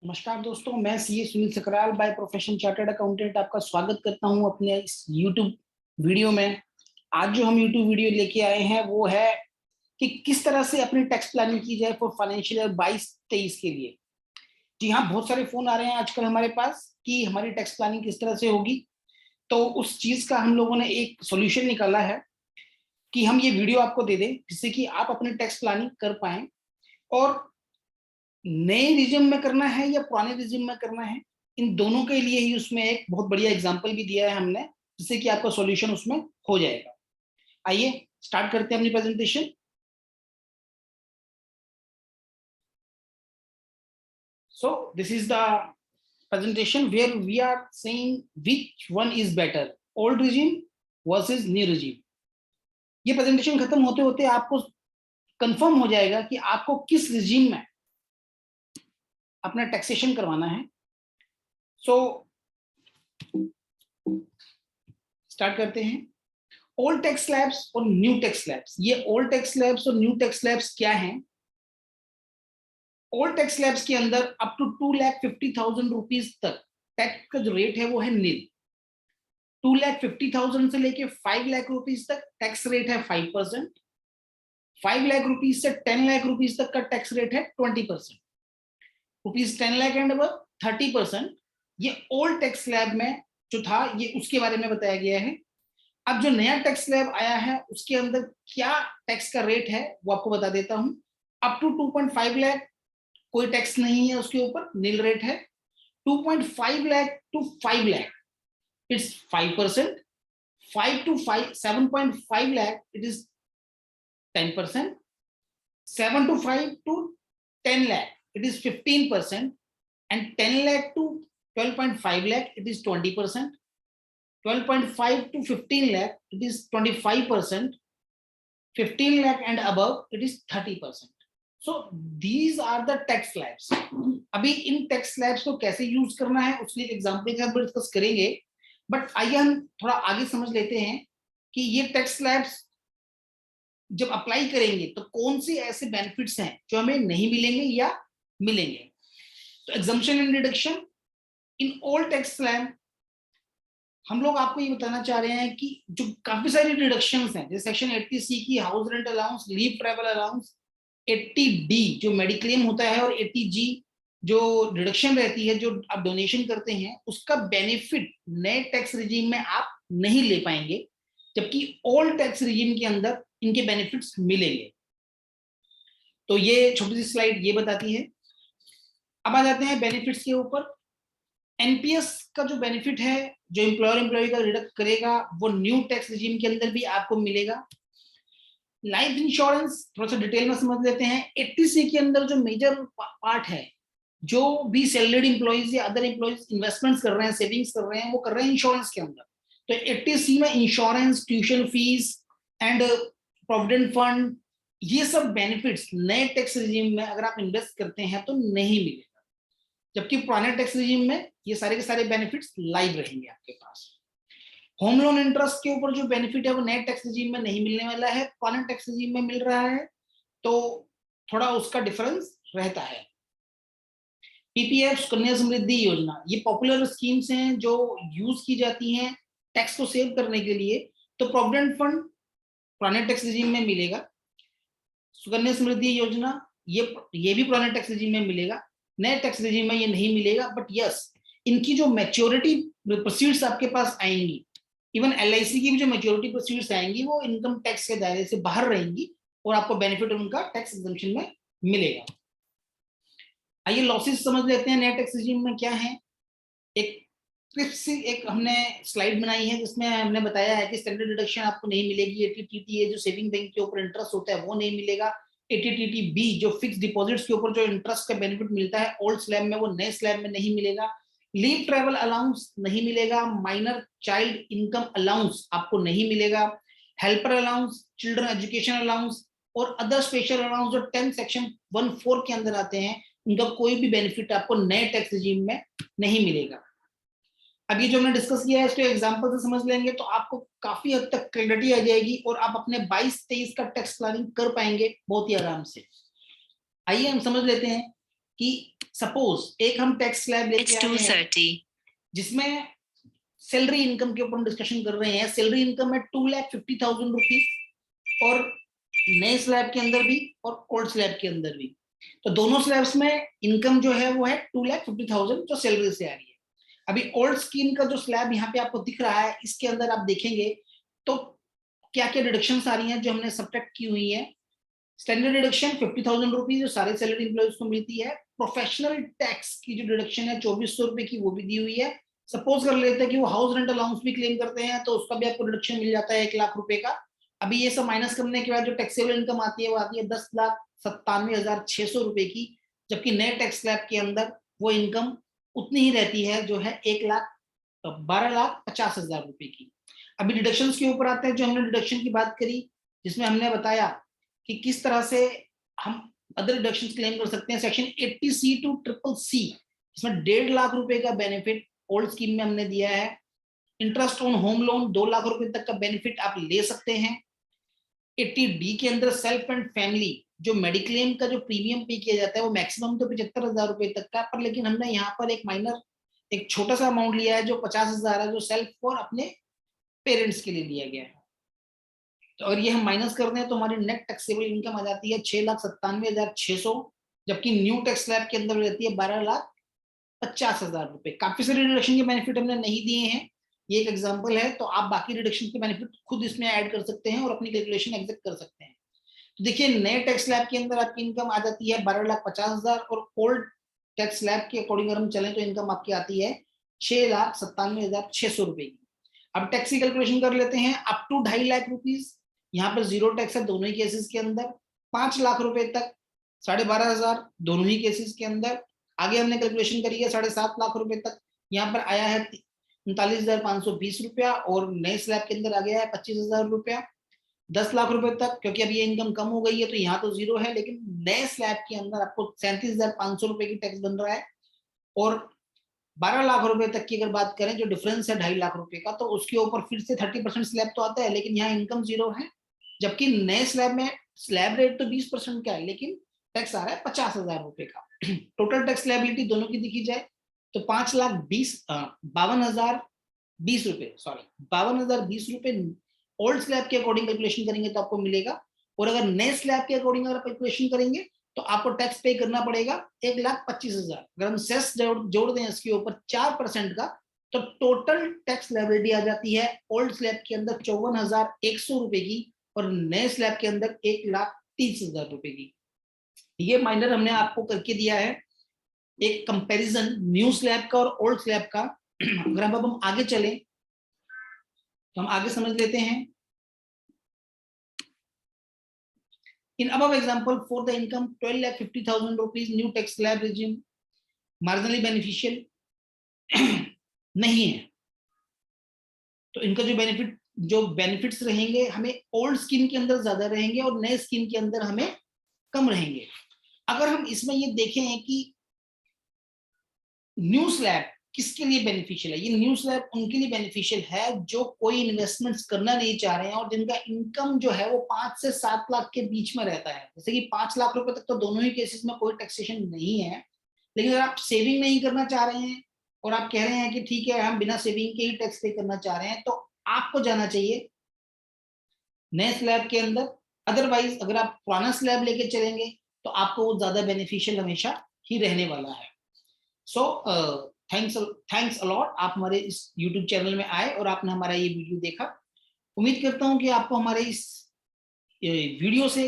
नमस्कार दोस्तों, मैं CA Sunil Sakral by profession chartered accountant आपका स्वागत करता हूं अपने इस यूट्यूब वीडियो में। आज जो हम यूट्यूब वीडियो लेके आए हैं वो है कि किस तरह से अपनी टैक्स प्लानिंग की जाए फॉर फाइनेंशियल ईयर 22-23 के लिए। जी हाँ, बहुत सारे फोन आ रहे हैं आजकल हमारे पास कि हमारी टैक्स प्लानिंग किस तरह से होगी। तो उस चीज का हम लोगों ने एक सोल्यूशन निकाला है कि हम ये वीडियो आपको दे दें जिससे कि आप अपनी टैक्स प्लानिंग कर पाए। और नए रिजिम में करना है या पुराने रिजिम में करना है, इन दोनों के लिए ही उसमें एक बहुत बढ़िया एग्जांपल भी दिया है हमने, जिससे कि आपका सॉल्यूशन उसमें हो जाएगा। आइए स्टार्ट करते हैं अपनी presentation. So this is the presentation where we are saying which one is better, old regime versus new regime। ये प्रेजेंटेशन खत्म होते होते आपको कंफर्म हो जाएगा कि आपको किस रिजीम में अपना टैक्सेशन करवाना है। सो स्टार्ट करते हैं। ओल्ड टैक्स स्लैब्स और न्यू टैक्स स्लैब्स। ये ओल्ड टैक्स स्लैब्स और न्यू टैक्स स्लैब्स क्या हैं? ओल्ड टैक्स स्लैब्स के अंदर अप टू 2,50,000 रुपीज तक टैक्स का जो रेट है वो है नील। 2,50,000 से लेके 5 लाख रुपीज तक टैक्स रेट है 5%। 5 लाख रुपीज से 10 लाख रुपीज तक का टैक्स रेट है 20%। रुपीज 10 लाख एंड अब 30%। ये ओल्ड टैक्स स्लैब में जो था ये उसके बारे में बताया गया है। अब जो नया टैक्स स्लैब आया है उसके अंदर क्या टैक्स का रेट है वो आपको बता देता हूं। अप टू 2.5 लाख कोई टैक्स नहीं है उसके ऊपर, नील रेट है। 2.5 lakh to 5 lakh it's 5%। 5 to 5 7.5 lakh it is 10%। 7 to 5 to 10 lakh it is 15%। and 10 lakh to 12.5 lakh it is 20%। 12.5 to 15 lakh it is 25%। 15 lakh and above it is 30%। so these are the tax slabs। अभी इन tax slabs को कैसे use करना है उसके लिए example के साथ discuss करेंगे। बट आइए हम थोड़ा आगे समझ लेते हैं कि ये टैक्स स्लैब्स जब अप्लाई करेंगे तो कौन से ऐसे बेनिफिट्स हैं जो हमें नहीं मिलेंगे या मिलेंगे। तो exemption and deduction in all tax slab हम लोग आपको ये बताना चाह रहे हैं कि जो काफी सारी डिडक्शंस हैं, जैसे सेक्शन 80C की house rent allowance, leave travel allowance, 80D जो मेडिक्लेम होता है और 80G जो डिडक्शन रहती है जो आप डोनेशन करते हैं, उसका बेनिफिट नए टैक्स रिजीम में आप नहीं ले पाएंगे, जबकि ओल्ड टैक्स रिजीम के अंदर इनके बेनिफिट्स मिलेंगे। तो ये छोटी सी स्लाइड ये बताती है। अब आ जाते हैं बेनिफिट्स के ऊपर। एनपीएस का जो बेनिफिट है जो एम्प्लॉयर एम्प्लॉय का डिडक्ट करेगा वो न्यू टैक्स रिजीम के अंदर भी आपको मिलेगा। लाइफ इंश्योरेंस थोड़ा सा डिटेल में समझ लेते हैं। 80C के अंदर जो मेजर पार्ट है, जो भी सैलरीड एम्प्लॉइज या अदर एम्प्लॉइज इन्वेस्टमेंट्स कर रहे हैं, सेविंग्स कर रहे हैं, वो कर रहे हैं इंश्योरेंस के अंदर। तो 80C में insurance, tuition fees and provident fund, ये सब बेनिफिट्स नए टैक्स रिजीम में अगर आप इन्वेस्ट करते हैं तो नहीं मिलेगा, जबकि पुराने टैक्स रिजीम में ये सारे के सारे बेनिफिट्स लाइव रहेंगे आपके पास। होम लोन इंटरेस्ट के ऊपर जो बेनिफिट है वो नए टैक्स रिजीम में नहीं मिलने वाला है, पुराने टैक्स रिजीम में मिल रहा है, तो थोड़ा उसका डिफरेंस रहता है। पीपीएफ सुकन्या समृद्धि योजना, ये पॉपुलर स्कीम्स हैं जो यूज की जाती हैं टैक्स को सेव करने के लिए। तो प्रोविडेंट फंड पुराने टैक्स रिजीम में मिलेगा। सुकन्या समृद्धि योजना ये भी पुराने टैक्स रिजीम में मिलेगा, नए टैक्स रिजीम में ये नहीं मिलेगा। बट यस, इनकी जो मैच्योरिटी प्रोसीड्स आपके पास आएंगी, इवन एलआईसी की भी जो मैच्योरिटी प्रोसीड्स आएंगी वो इनकम टैक्स के दायरे से बाहर रहेंगी और आपको बेनिफिट उनका टैक्स एग्जम्पशन में मिलेगा। आइए लॉसेस समझ लेते हैं नए टैक्स रिजीम में क्या है। एक हमने स्लाइड बनाई है जिसमें हमने बताया है कि स्टैंडर्ड डिडक्शन आपको नहीं मिलेगी। 80TTA जो सेविंग बैंक के ऊपर इंटरेस्ट होता है वो नहीं मिलेगा। 80TTB जो फिक्स डिपॉजिट्स के ऊपर जो इंटरेस्ट का बेनिफिट मिलता है ओल्ड स्लैब में वो नए स्लैब में नहीं मिलेगा। लीव ट्रैवल अलाउंस नहीं मिलेगा। माइनर चाइल्ड इनकम अलाउंस आपको नहीं मिलेगा। Helper allowance, children education allowance और अदर स्पेशल अलाउंस जो 10 सेक्शन 14 के अंदर आते हैं, उनका कोई भी बेनिफिट आपको नए टैक्स रिजीम में नहीं मिलेगा। अब ये जो हमने डिस्कस किया है इसको एग्जांपल से समझ लेंगे तो आपको काफी हद तक क्लैरिटी आ जाएगी और आप अपने 22-23 का टैक्स प्लानिंग कर पाएंगे बहुत ही आराम से। आइए हम समझ लेते हैं कि सपोज एक हम टैक्स स्लैब लेके आए हैं जिसमें सैलरी इनकम के ऊपर हम डिस्कशन कर रहे हैं। सैलरी इनकम है 2,50,000 रुपीज और नए स्लैब के अंदर भी और ओल्ड स्लैब के अंदर भी। तो दोनों स्लैब्स में इनकम जो है वो है 2,50,000 जो सैलरी से आ रही है। अभी ओल्ड स्कीम का जो स्लैब यहाँ पे आपको दिख रहा है, इसके अंदर आप देखेंगे तो क्या क्या डिडक्शंस आ रही हैं जो हमने सब्ट्रैक्ट की हुई है। स्टैंडर्ड डिडक्शन 50,000 रुपीज जो सारे सैलरी एम्प्लॉइज को मिलती है। प्रोफेशनल टैक्स की जो डिडक्शन है 2,400 रुपए की, वो भी दी हुई है। सपोज कर लेते हैं कि वो हाउस रेंट अलाउंस भी क्लेम करते हैं तो उसका भी आपको डिडक्शन मिल जाता है 1,00,000 रुपए का। अभी ये सब माइनस करने के बाद जो टैक्सेबल इनकम आती है वो आती है 10,97,600 रुपए की, जबकि नए टैक्स स्लैब के अंदर वो इनकम उतनी ही रहती है जो है 12,50,000 रुपए की। अभी डिडक्शंस के ऊपर आते हैं। जो हमने डिडक्शन की बात करी जिसमें हमने बताया कि किस तरह से हम अदर डिडक्शंस क्लेम कर सकते हैं। सेक्शन 80C टू CCC इसमें 1.5 लाख रुपए का बेनिफिट ओल्ड स्कीम में हमने दिया है। Interest on home loan 2 lakh रुपए तक का बेनिफिट आप ले सकते हैं। 80D के अंदर सेल्फ एंड फैमिली जो मेडिक्लेम का जो प्रीमियम पे किया जाता है वो मैक्सिमम तो 75,000 रुपए तक का, पर लेकिन हमने यहाँ पर एक छोटा सा अमाउंट लिया है जो 50,000 है, जो सेल्फ और अपने पेरेंट्स के लिए लिया गया है। तो अगर ये हम माइनस कर दें तो हमारी नेट टैक्सेबल इनकम आ जाती है 6,97,600, जबकि न्यू टैक्स स्लैब के अंदर रहती है 12,50,000 रुपए। काफी सारे रिडक्शन के बेनिफिट हमने नहीं दिए हैं, ये एक एग्जांपल है। तो आप बाकी रिडक्शन के बेनिफिट खुद इसमें ऐड कर सकते हैं और अपनी कैलकुलेशन एग्जैक्ट कर सकते हैं। तो देखिए नए टैक्स स्लैब के अंदर आपकी इनकम आ जाती है 12,50,000 और ओल्ड टैक्स स्लैब के अकॉर्डिंग अगर हम चलें तो इनकम आपकी आती है 6,97,600 रुपए की। अब टैक्स की कैलकुलेशन कर लेते हैं। अप टू 2.5 लाख रुपीज यहाँ पर जीरो टैक्स है दोनों ही केसेस के अंदर। 5 लाख रुपए तक 12,500 दोनों ही केसेस के अंदर। आगे हमने कैलकुलेशन करी है 7.5 लाख रुपए तक, यहाँ पर आया है 39,520 रुपया और नए स्लैब के अंदर आ गया है 25,000 रुपया। 10 लाख रुपए तक क्योंकि अभी ये इनकम कम हो गई है तो यहाँ तो जीरो है, लेकिन नए स्लैब के अंदर आपको 37,500 रुपए की टैक्स बन रहा है। और 12 लाख रुपए तक की अगर बात करें जो डिफरेंस है 2.5 लाख रुपए का, तो उसके ऊपर फिर से 30% स्लैब तो आता है, लेकिन यहाँ इनकम जीरो है। जबकि नए स्लैब में स्लैब रेट तो 20% का है लेकिन टैक्स आ रहा है 50,000 रुपए का। टोटल टैक्स लायबिलिटी दोनों की देखी जाए तो 52,20 रुपए, सॉरी 52,020 रुपए ओल्ड स्लैब के अकॉर्डिंग कैलकुलेशन करेंगे तो आपको मिलेगा। और अगर नए स्लैब के अकॉर्डिंग अगर कैलकुलेशन करेंगे तो आपको टैक्स पे करना पड़ेगा 1,25,000। अगर हम सेस जोड़ दें इसके ऊपर 4% का तो टोटल टैक्स लायबिलिटी आ जाती है ओल्ड स्लैब के अंदर 54,100 रुपए की और नए स्लैब के अंदर 1,30,000 रुपए की। ये माइनर हमने आपको करके दिया है एक कंपैरिजन न्यू स्लैब का और ओल्ड स्लैब का। अगर अब हम आगे चले तो हम आगे समझ लेते हैं। In above example, for the income 12,50,000 rupees, new tax slab regime marginally beneficial नहीं है, तो इनका जो बेनिफिट्स रहेंगे हमें ओल्ड स्कीम के अंदर ज्यादा रहेंगे और नए स्कीम के अंदर हमें कम रहेंगे। अगर हम इसमें ये देखें कि न्यू स्लैब किसके लिए बेनिफिशियल है, ये न्यू स्लैब उनके लिए बेनिफिशियल है जो कोई इन्वेस्टमेंट्स करना नहीं चाह रहे हैं और जिनका इनकम जो है वो 5 से 7 लाख के बीच में रहता है। जैसे कि 5 लाख रुपए तक तो दोनों ही केसेस में कोई टैक्सेशन नहीं है, लेकिन अगर आप सेविंग नहीं करना चाह रहे हैं और आप कह रहे हैं कि ठीक है हम बिना सेविंग के ही टैक्स पे करना चाह रहे हैं तो आपको जाना चाहिए नए स्लैब के अंदर। अदरवाइज अगर आप पुराना स्लैब लेके चलेंगे तो आपको वो ज्यादा बेनिफिशियल हमेशा ही रहने वाला है। सो थैंक्स अलॉट, आप हमारे इस YouTube चैनल में आए और आपने हमारा ये वीडियो देखा। उम्मीद करता हूं कि आपको हमारे इस वीडियो से